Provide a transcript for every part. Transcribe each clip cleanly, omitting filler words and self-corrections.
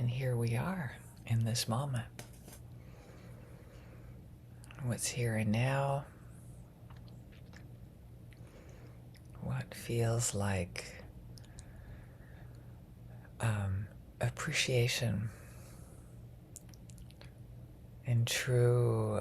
And here we are in this moment. What's here and now? What feels like appreciation and true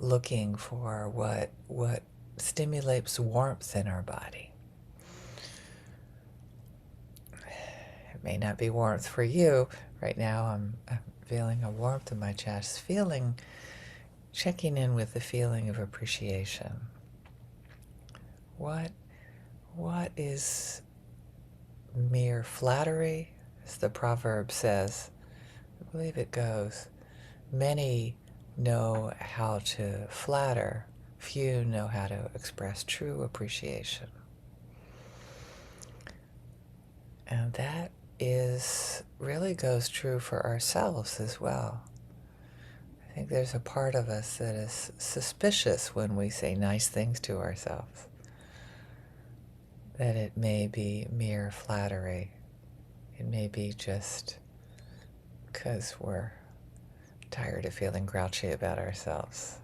looking for what stimulates warmth in our body. It may not be warmth for you. Right now I'm feeling a warmth in my chest, checking in with the feeling of appreciation. What is mere flattery? As the proverb says, I believe it goes, many know how to flatter, few know how to express true appreciation. And that really goes true for ourselves as well. I think there's a part of us that is suspicious when we say nice things to ourselves, that it may be mere flattery. It may be just because we're tired of feeling grouchy about ourselves.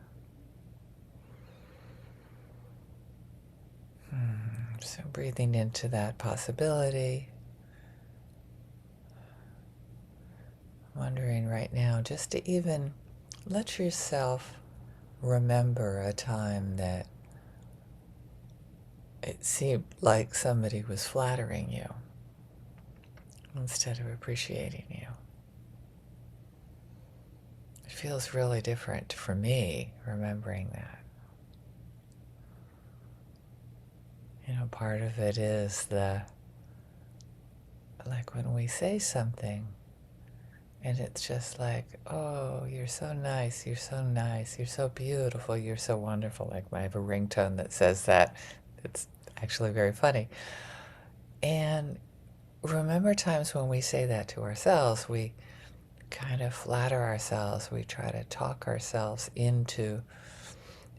So breathing into that possibility. Wondering right now just to even let yourself remember a time that it seemed like somebody was flattering you instead of appreciating you. It feels really different for me remembering that. You know, part of it is like when we say something and it's just like, oh, you're so nice, you're so nice, you're so beautiful, you're so wonderful. Like I have a ringtone that says that. It's actually very funny. And remember times when we say that to ourselves, we kind of flatter ourselves, we try to talk ourselves into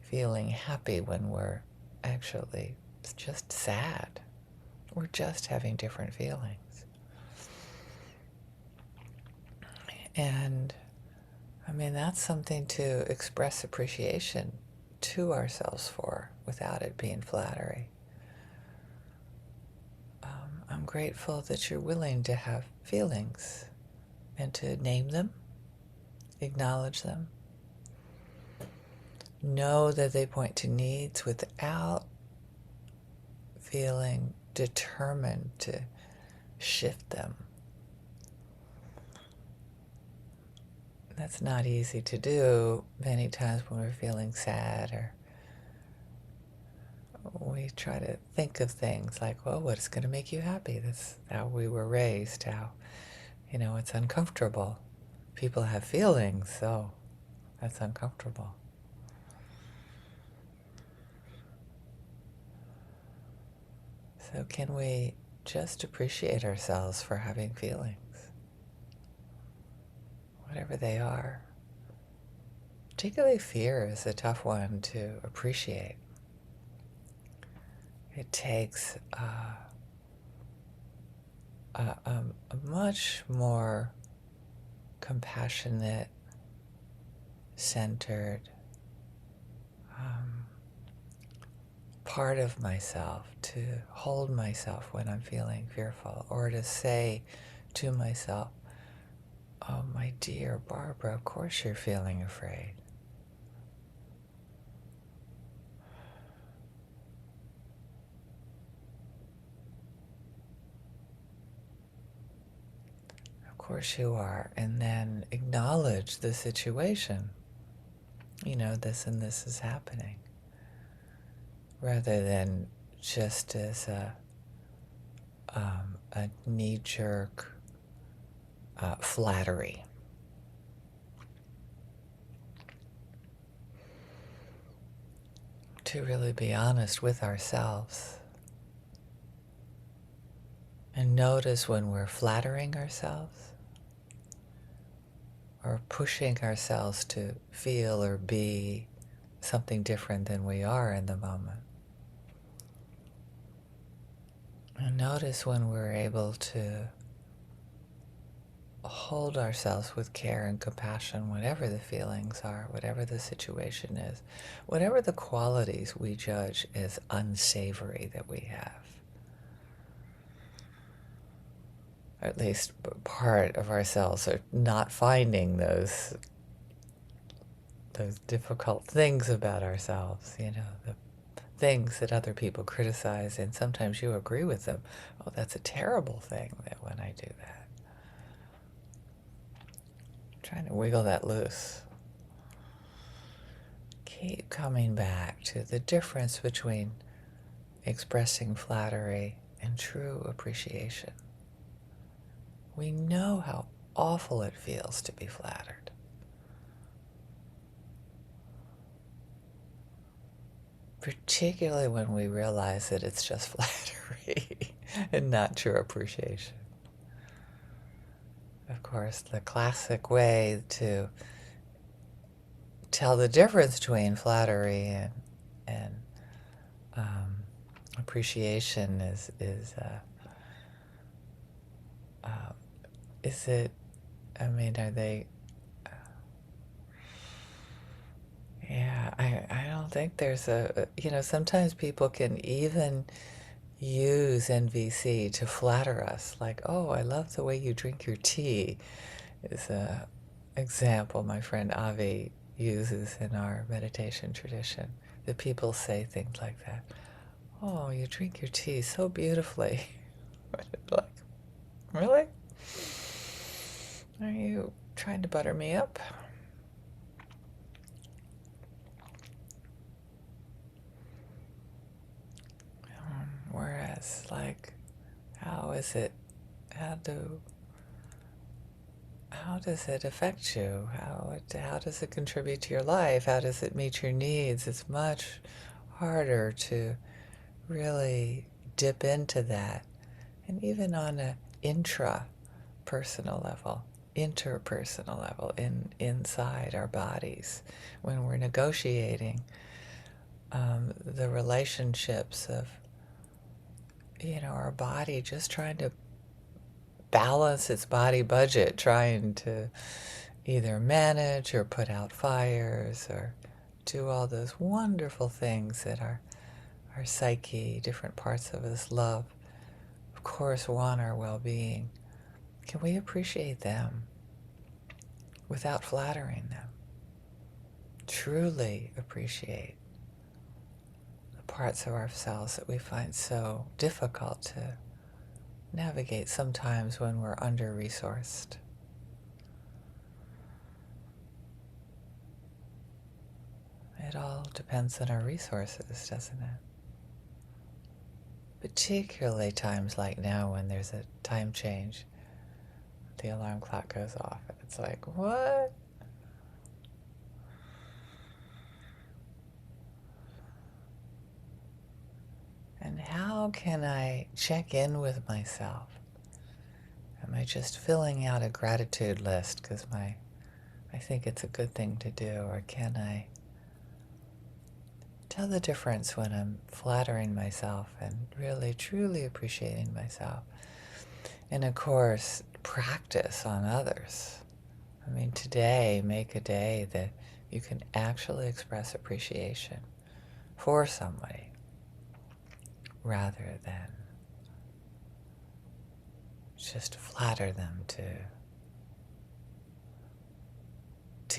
feeling happy when we're actually just sad. We're just having different feelings. And I mean, that's something to express appreciation to ourselves for without it being flattery. I'm grateful that you're willing to have feelings and to name them, acknowledge them, know that they point to needs without feeling determined to shift them. That's not easy to do many times when we're feeling sad, or we try to think of things like, well, what's going to make you happy? That's how we were raised, how, it's uncomfortable. People have feelings, so that's uncomfortable. So can we just appreciate ourselves for having feelings? Whatever they are. Particularly fear is a tough one to appreciate. It takes a much more compassionate, centered part of myself to hold myself when I'm feeling fearful, or to say to myself, oh, my dear Barbara, of course you're feeling afraid. Of course you are. And then acknowledge the situation. This and this is happening. Rather than just as a knee-jerk flattery. To really be honest with ourselves and notice when we're flattering ourselves or pushing ourselves to feel or be something different than we are in the moment. And notice when we're able to hold ourselves with care and compassion, whatever the feelings are, whatever the situation is, whatever the qualities we judge as unsavory that we have. Or at least part of ourselves are not finding those difficult things about ourselves, the things that other people criticize, and sometimes you agree with them. Oh, that's a terrible thing that when I do that. I'm trying to wiggle that loose. Keep coming back to the difference between expressing flattery and true appreciation. We know how awful it feels to be flattered. Particularly when we realize that it's just flattery and not true appreciation. Of course, the classic way to tell the difference between flattery and appreciation is it, I mean, are they, yeah, I don't think there's sometimes people can even use NVC to flatter us, like, oh, I love the way you drink your tea, is a example my friend Avi uses in our meditation tradition. The people say things like that. Oh, you drink your tea so beautifully. Like, really? Are you trying to butter me up? Whereas, like, how is it, how do, how does it affect you? How does it contribute to your life? How does it meet your needs? It's much harder to really dip into that. And even on an intra-personal level, interpersonal level, inside our bodies, when we're negotiating the relationships of, our body just trying to balance its body budget, trying to either manage or put out fires or do all those wonderful things that our psyche, different parts of us love, of course, want our well-being. Can we appreciate them without flattering them? Truly appreciate the parts of ourselves that we find so difficult to navigate sometimes when we're under-resourced. It all depends on our resources, doesn't it? Particularly times like now when there's a time change. The alarm clock goes off and it's like, what? And how can I check in with myself? Am I just filling out a gratitude list because I think it's a good thing to do, or can I tell the difference when I'm flattering myself and really truly appreciating myself? And of course, practice on others. I mean, today, make a day that you can actually express appreciation for somebody rather than just flatter them to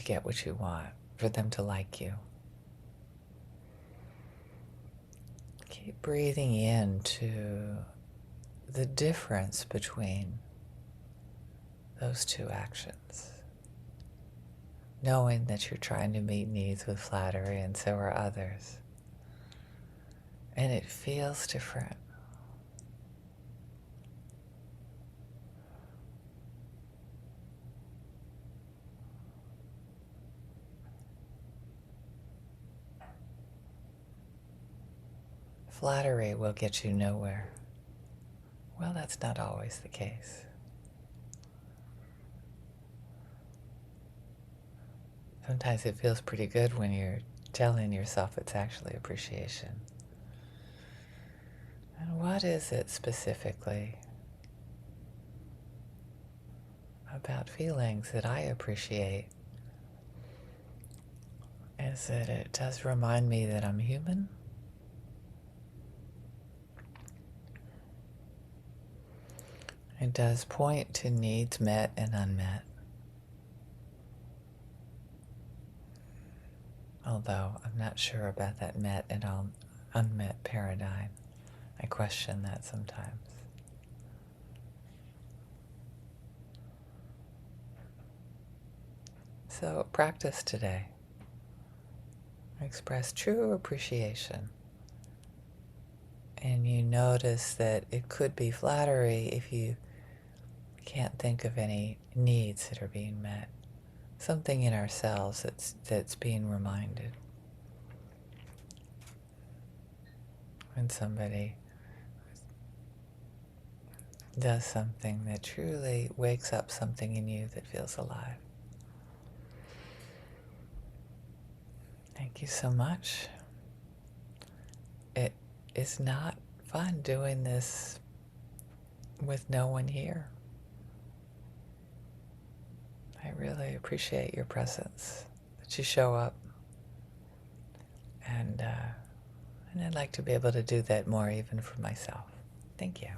get what you want, for them to like you. Keep breathing into the difference between those two actions. Knowing that you're trying to meet needs with flattery and so are others. And it feels different. Flattery will get you nowhere. Well, that's not always the case. Sometimes it feels pretty good when you're telling yourself it's actually appreciation. And what is it specifically about feelings that I appreciate? Is that it does remind me that I'm human. It does point to needs met and unmet. Although I'm not sure about that met and unmet paradigm. I question that sometimes. So practice today. Express true appreciation. And you notice that it could be flattery if you can't think of any needs that are being met. Something in ourselves that's being reminded. When somebody does something that truly wakes up something in you that feels alive. Thank you so much. It is not fun doing this with no one here. I really appreciate your presence, that you show up, and I'd like to be able to do that more even for myself. Thank you.